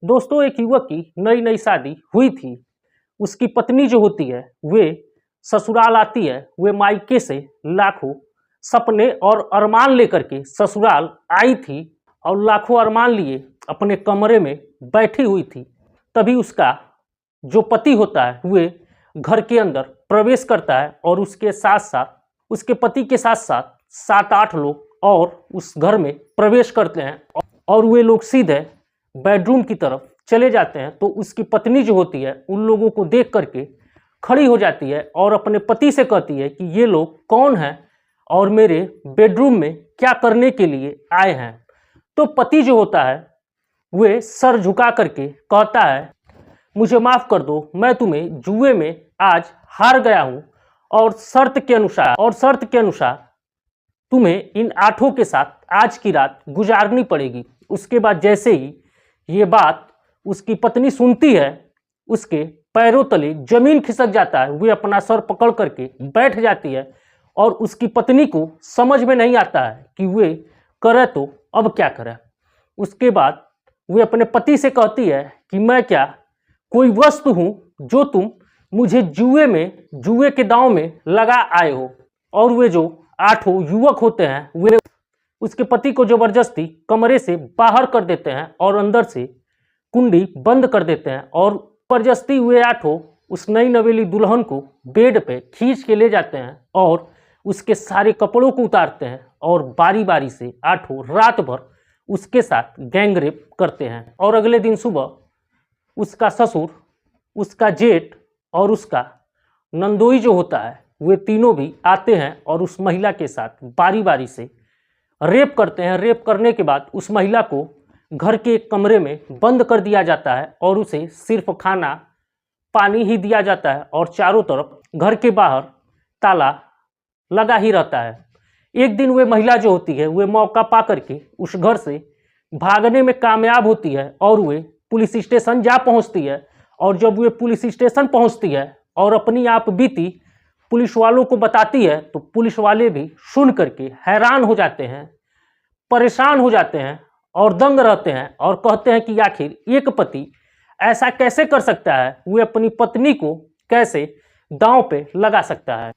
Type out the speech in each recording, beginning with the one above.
दोस्तों, एक युवक की नई नई शादी हुई थी। उसकी पत्नी जो होती है वे ससुराल आती है। वे मायके से लाखों सपने और अरमान लेकर के ससुराल आई थी और लाखों अरमान लिए अपने कमरे में बैठी हुई थी। तभी उसका जो पति होता है वे घर के अंदर प्रवेश करता है और उसके साथ साथ उसके पति के साथ साथ 7-8 लोग और उस घर में प्रवेश करते हैं और वे लोग सीधे बेडरूम की तरफ चले जाते हैं। तो उसकी पत्नी जो होती है उन लोगों को देख करके खड़ी हो जाती है और अपने पति से कहती है कि ये लोग कौन हैं और मेरे बेडरूम में क्या करने के लिए आए हैं। तो पति जो होता है वे सर झुका करके कहता है, मुझे माफ़ कर दो, मैं तुम्हें जुए में आज हार गया हूँ और शर्त के अनुसार तुम्हें इन 8 के साथ आज की रात गुजारनी पड़ेगी। उसके बाद जैसे ही ये बात उसकी पत्नी सुनती है उसके पैरों तले जमीन खिसक जाता है। वे अपना सर पकड़ करके बैठ जाती है और उसकी पत्नी को समझ में नहीं आता है कि वे करे तो अब क्या करे। उसके बाद वे अपने पति से कहती है कि मैं क्या कोई वस्तु हूँ जो तुम मुझे जुए के दांव में लगा आए हो। और वे जो 8 युवक होते हैं वे उसके पति को जबरदस्ती कमरे से बाहर कर देते हैं और अंदर से कुंडी बंद कर देते हैं और जबरदस्ती वे 8 उस नई नवेली दुल्हन को बेड पे खींच के ले जाते हैं और उसके सारे कपड़ों को उतारते हैं और बारी बारी से 8 रात भर उसके साथ गैंगरेप करते हैं। और अगले दिन सुबह उसका ससुर, उसका जेठ और उसका नंदोई जो होता है वे तीनों भी आते हैं और उस महिला के साथ बारी बारी से रेप करते हैं। रेप करने के बाद उस महिला को घर के एक कमरे में बंद कर दिया जाता है और उसे सिर्फ खाना पानी ही दिया जाता है और चारों तरफ घर के बाहर ताला लगा ही रहता है। एक दिन वे महिला जो होती है वे मौका पा करके उस घर से भागने में कामयाब होती है और वे पुलिस स्टेशन जा पहुंचती है। और जब वे पुलिस स्टेशन पहुंचती है और अपनी आप बीती पुलिस वालों को बताती है तो पुलिस वाले भी सुन करके हैरान हो जाते हैं, परेशान हो जाते हैं और दंग रहते हैं और कहते हैं कि आखिर एक पति ऐसा कैसे कर सकता है, वे अपनी पत्नी को कैसे दांव पे लगा सकता है।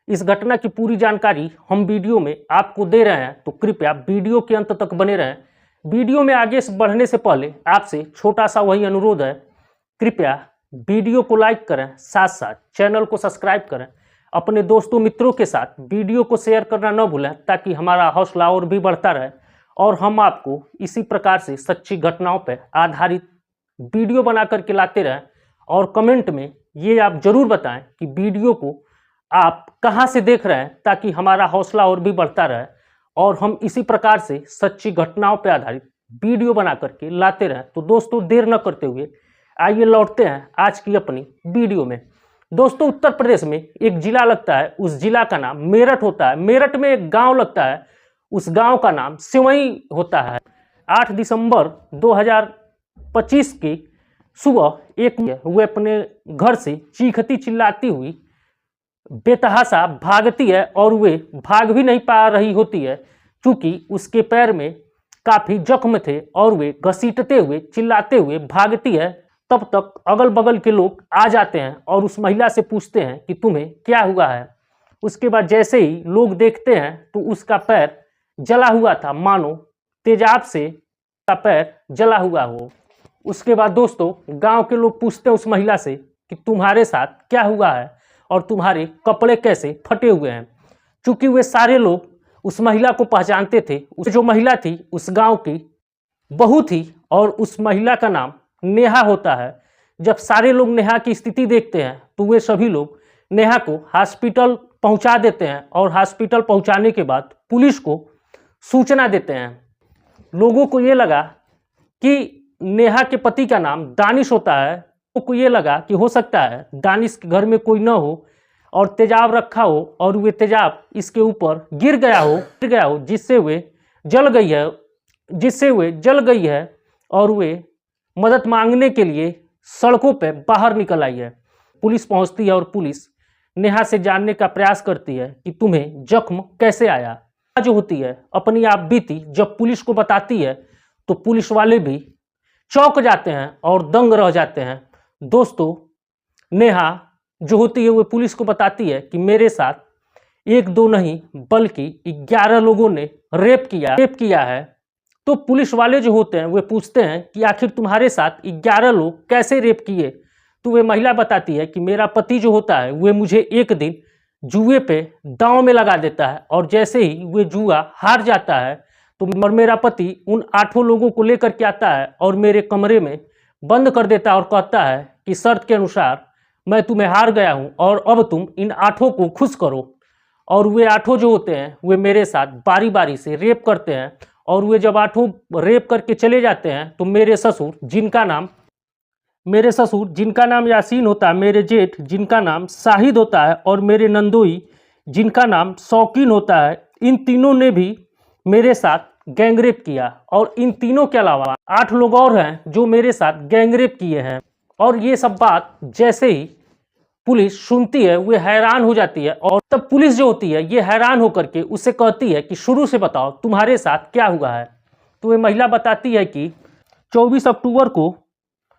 इस घटना की पूरी जानकारी हम वीडियो में आपको दे रहे हैं, तो कृपया वीडियो के अंत तक बने रहें। वीडियो में आगे बढ़ने से पहले आपसे छोटा सा वही अनुरोध है, कृपया वीडियो को लाइक करें, साथ साथ चैनल को सब्सक्राइब करें, अपने दोस्तों मित्रों के साथ वीडियो को शेयर करना न भूलें ताकि हमारा हौसला और भी बढ़ता रहे और हम आपको इसी प्रकार से सच्ची घटनाओं पर आधारित वीडियो बना करके लाते रहें। और कमेंट में ये आप जरूर बताएं कि वीडियो को आप कहां से देख रहे हैं ताकि हमारा हौसला और भी बढ़ता रहे और हम इसी प्रकार से सच्ची घटनाओं पर आधारित वीडियो बना करके लाते रहें। तो दोस्तों, देर न करते हुए आइए लौटते हैं आज की अपनी वीडियो में। दोस्तों, उत्तर प्रदेश में एक जिला लगता है, उस जिला का नाम मेरठ होता है। मेरठ में एक गांव लगता है, उस गांव का नाम सिवई होता है। 8 दिसंबर 2025 की सुबह एक वे अपने घर से चीखती चिल्लाती हुई बेतहाशा भागती है और वे भाग भी नहीं पा रही होती है क्योंकि उसके पैर में काफ़ी जख्म थे और वे घसीटते हुए चिल्लाते हुए भागती है। तब तक अगल बगल के लोग आ जाते हैं और उस महिला से पूछते हैं कि तुम्हें क्या हुआ है। उसके बाद जैसे ही लोग देखते हैं तो उसका पैर जला हुआ था, मानो तेजाब से का पैर जला हुआ हो। उसके बाद दोस्तों, गांव के लोग पूछते हैं उस महिला से कि तुम्हारे साथ क्या हुआ है और तुम्हारे कपड़े कैसे फटे हुए हैं। चूँकि वे सारे लोग उस महिला को पहचानते थे। उस जो महिला थी उस गाँव की बहू थी और उस महिला का नाम नेहा होता है। जब सारे लोग नेहा की स्थिति देखते हैं तो वे सभी लोग नेहा को हॉस्पिटल पहुंचा देते हैं और हॉस्पिटल पहुंचाने के बाद पुलिस को सूचना देते हैं। लोगों को ये लगा कि नेहा के पति का नाम दानिश होता है। लोगों को ये लगा कि हो सकता है दानिश के घर में कोई न हो और तेजाब रखा हो और वे तेजाब इसके ऊपर गिर गया हो जिससे वे जल गई है और वे मदद मांगने के लिए सड़कों पर बाहर निकल आई है। पुलिस पहुंचती है और पुलिस नेहा से जानने का प्रयास करती है कि तुम्हें जख्म कैसे आया। जो होती है अपनी आप बीती जब पुलिस को बताती है तो पुलिस वाले भी चौंक जाते हैं और दंग रह जाते हैं। दोस्तों, नेहा जो होती है वो पुलिस को बताती है कि मेरे साथ एक दो नहीं बल्कि 11 लोगों ने रेप किया है। तो पुलिस वाले जो होते हैं वे पूछते हैं कि आखिर तुम्हारे साथ 11 लोग कैसे रेप किए। तो वे महिला बताती है कि मेरा पति जो होता है वे मुझे एक दिन जुए पे दांव में लगा देता है और जैसे ही वे जुआ हार जाता है तो मेरा पति उन 8 लोगों को लेकर के आता है और मेरे कमरे में बंद कर देता है और कहता है कि शर्त के अनुसार मैं तुम्हें हार गया हूं और अब तुम इन 8 को खुश करो। और वे 8 जो होते हैं वे मेरे साथ बारी बारी से रेप करते हैं और वे जब 8 रेप करके चले जाते हैं तो मेरे ससुर जिनका नाम यासीन होता है, मेरे जेठ जिनका नाम शाहिद होता है और मेरे नंदोई जिनका नाम शौकीन होता है, इन तीनों ने भी मेरे साथ गैंगरेप किया। और इन तीनों के अलावा 8 लोग और हैं जो मेरे साथ गैंगरेप किए हैं। और ये सब बात जैसे ही पुलिस सुनती है वे हैरान हो जाती है और तब पुलिस जो होती है ये हैरान होकर के उससे कहती है कि शुरू से बताओ तुम्हारे साथ क्या हुआ है। तो वे महिला बताती है कि 24 अक्टूबर को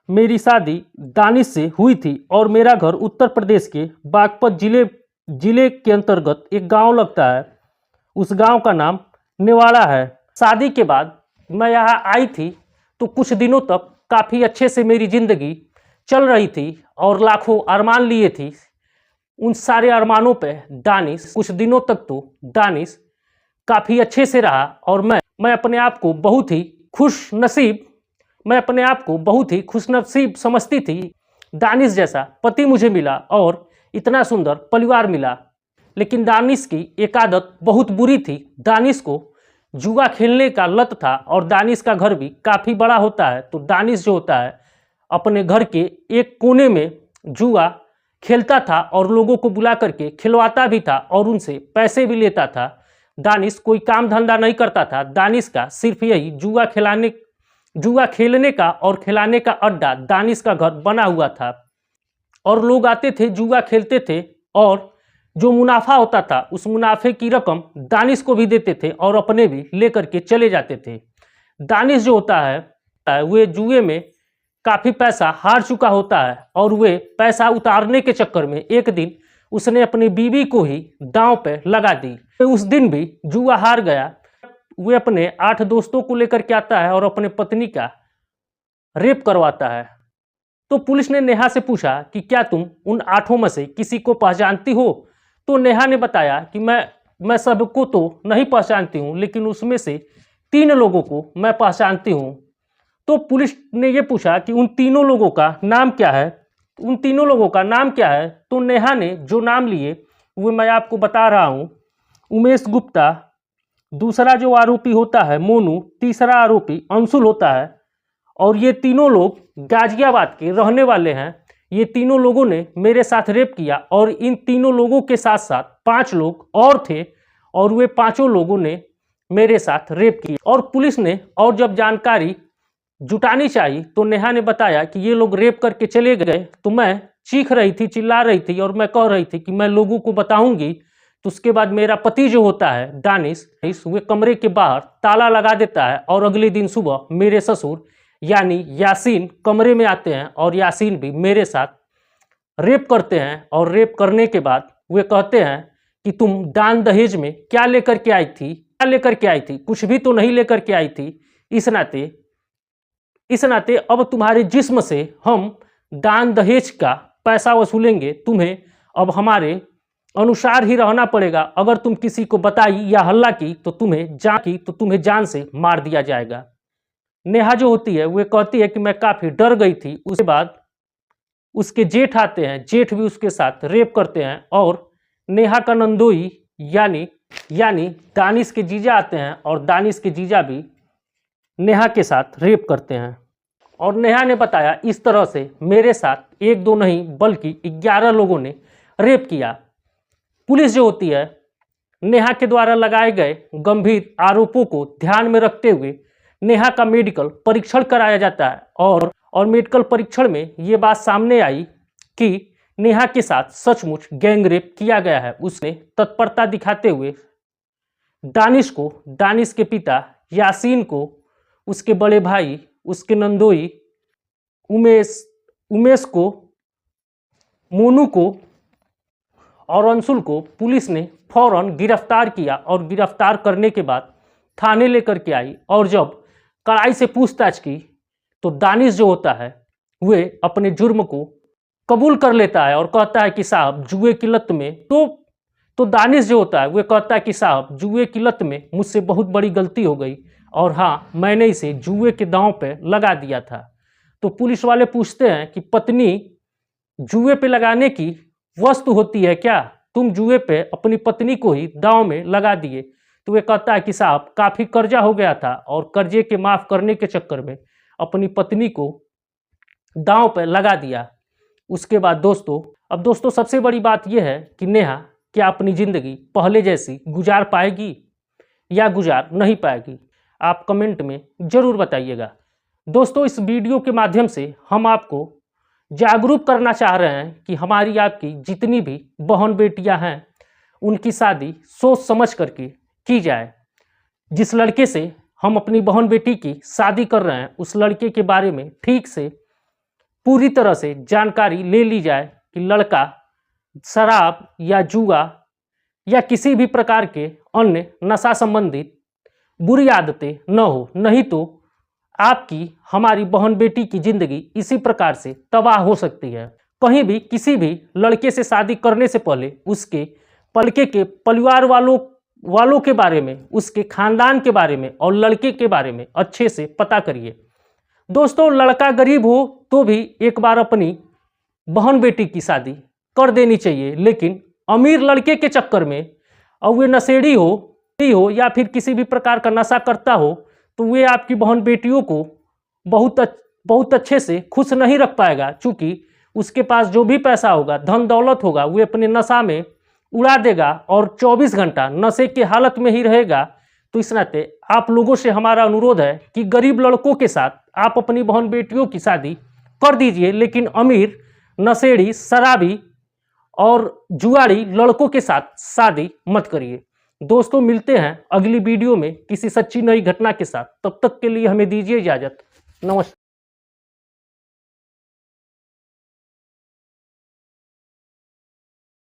मेरी शादी दानिश से हुई थी और मेरा घर उत्तर प्रदेश के बागपत जिले के अंतर्गत एक गांव लगता है। उस गांव का नाम नेवाड़ा है। शादी के बाद मैं यहाँ आई थी तो कुछ दिनों तक काफ़ी अच्छे से मेरी ज़िंदगी चल रही थी और लाखों अरमान लिए थी। उन सारे अरमानों पे दानिश कुछ दिनों तक तो दानिश काफ़ी अच्छे से रहा और मैं अपने आप को बहुत ही खुशनसीब समझती थी। दानिश जैसा पति मुझे मिला और इतना सुंदर परिवार मिला। लेकिन दानिश की एक आदत बहुत बुरी थी। दानिश को जुआ खेलने का लत था और दानिश का घर भी काफ़ी बड़ा होता है। तो दानिश जो होता है अपने घर के एक कोने में जुआ खेलता था और लोगों को बुला करके खिलवाता भी था और उनसे पैसे भी लेता था। दानिश कोई काम धंधा नहीं करता था। दानिश का सिर्फ यही जुआ खेलने का और खिलाने का अड्डा दानिश का घर बना हुआ था और लोग आते थे, जुआ खेलते थे और जो मुनाफा होता था उस मुनाफे की रकम दानिश को भी देते थे और अपने भी लेकर के चले जाते थे। दानिश जो होता है वे जुए में काफ़ी पैसा हार चुका होता है और वे पैसा उतारने के चक्कर में एक दिन उसने अपनी बीवी को ही दांव पे लगा दी। उस दिन भी जुआ हार गया। वे अपने 8 दोस्तों को लेकर के आता है और अपने पत्नी का रेप करवाता है। तो पुलिस ने नेहा से पूछा कि क्या तुम उन 8 में से किसी को पहचानती हो। तो नेहा ने बताया कि मैं सबको तो नहीं पहचानती हूँ लेकिन उसमें से 3 लोगों को मैं पहचानती हूँ। तो पुलिस ने ये पूछा कि उन तीनों लोगों का नाम क्या है। तो नेहा ने जो नाम लिए वो मैं आपको बता रहा हूँ। उमेश गुप्ता, दूसरा जो आरोपी होता है मोनू, तीसरा आरोपी अंशुल होता है और ये तीनों लोग गाजियाबाद के रहने वाले हैं। ये तीनों लोगों ने मेरे साथ रेप किया और इन तीनों लोगों के साथ साथ 5 लोग और थे और वे 5 लोगों ने मेरे साथ रेप किया। और पुलिस ने और जब जानकारी जुटानी चाहिए तो नेहा ने बताया कि ये लोग रेप करके चले गए तो मैं चीख रही थी, चिल्ला रही थी और मैं कह रही थी कि मैं लोगों को बताऊंगी। तो उसके बाद मेरा पति जो होता है दानिश, वे कमरे के बाहर ताला लगा देता है और अगले दिन सुबह मेरे ससुर यानी यासीन कमरे में आते हैं और यासीन भी मेरे साथ रेप करते हैं। और रेप करने के बाद वे कहते हैं कि तुम दान दहेज में क्या लेकर के आई थी, कुछ भी तो नहीं लेकर के आई थी। इस नाते अब तुम्हारे जिस्म से हम दान दहेज का पैसा वसूलेंगे। तुम्हें अब हमारे अनुसार ही रहना पड़ेगा। अगर तुम किसी को बताई या हल्ला की तो तुम्हें जान से मार दिया जाएगा। नेहा जो होती है वे कहती है कि मैं काफ़ी डर गई थी। उसके बाद उसके जेठ आते हैं, जेठ भी उसके साथ रेप करते हैं और नेहा का नंदोई यानी दानिश के जीजा आते हैं और दानिश के जीजा भी नेहा के साथ रेप करते हैं। और नेहा ने बताया इस तरह से मेरे साथ 1-2 नहीं बल्कि 11 लोगों ने रेप किया। पुलिस जो होती है नेहा के द्वारा लगाए गए गंभीर आरोपों को ध्यान में रखते हुए नेहा का मेडिकल परीक्षण कराया जाता है और मेडिकल परीक्षण में ये बात सामने आई कि नेहा के साथ सचमुच गैंगरेप किया गया है। उसने तत्परता दिखाते हुए दानिश के पिता यासीन को, उसके बड़े भाई, उसके नंदोई उमेश को, मोनू को और अंशुल को पुलिस ने फौरन गिरफ्तार किया और गिरफ्तार करने के बाद थाने लेकर के आई। और जब कड़ाई से पूछताछ की तो दानिश जो होता है वे अपने जुर्म को कबूल कर लेता है और कहता है कि साहब जुए की लत में तो दानिश जो होता है वे कहता है कि साहब जुए की लत में मुझसे बहुत बड़ी गलती हो गई और हाँ, मैंने इसे जुए के दांव पे लगा दिया था। तो पुलिस वाले पूछते हैं कि पत्नी जुए पे लगाने की वस्तु होती है क्या? तुम जुए पे अपनी पत्नी को ही दांव में लगा दिए। तो वे कहता है कि साहब काफ़ी कर्जा हो गया था और कर्जे के माफ़ करने के चक्कर में अपनी पत्नी को दांव पे लगा दिया। उसके बाद दोस्तों सबसे बड़ी बात यह है कि नेहा क्या अपनी ज़िंदगी पहले जैसी गुजार पाएगी या गुजार नहीं पाएगी? आप कमेंट में ज़रूर बताइएगा। दोस्तों, इस वीडियो के माध्यम से हम आपको जागरूक करना चाह रहे हैं कि हमारी आपकी जितनी भी बहन बेटियां हैं उनकी शादी सोच समझ करके की जाए। जिस लड़के से हम अपनी बहन बेटी की शादी कर रहे हैं उस लड़के के बारे में ठीक से पूरी तरह से जानकारी ले ली जाए कि लड़का शराब या जुआ या किसी भी प्रकार के अन्य नशा संबंधित बुरी आदतें न हो, नहीं तो आपकी हमारी बहन बेटी की ज़िंदगी इसी प्रकार से तबाह हो सकती है। कहीं भी किसी भी लड़के से शादी करने से पहले उसके लड़के के परिवार वालों के बारे में, उसके खानदान के बारे में और लड़के के बारे में अच्छे से पता करिए। दोस्तों, लड़का गरीब हो तो भी एक बार अपनी बहन बेटी की शादी कर देनी चाहिए, लेकिन अमीर लड़के के चक्कर में और वे नशेड़ी हो या फिर किसी भी प्रकार का नशा करता हो तो वे आपकी बहन बेटियों को बहुत अच्छे से खुश नहीं रख पाएगा, क्योंकि उसके पास जो भी पैसा होगा, धन दौलत होगा, वे अपने नशा में उड़ा देगा और 24 घंटा नशे की हालत में ही रहेगा। तो इस नाते आप लोगों से हमारा अनुरोध है कि गरीब लड़कों के साथ आप अपनी बहन बेटियों की शादी कर दीजिए, लेकिन अमीर, नशेड़ी, शराबी और जुआड़ी लड़कों के साथ शादी मत करिए। दोस्तों, मिलते हैं अगली वीडियो में किसी सच्ची नई घटना के साथ। तब तक के लिए हमें दीजिए इजाज़त। नमस्कार।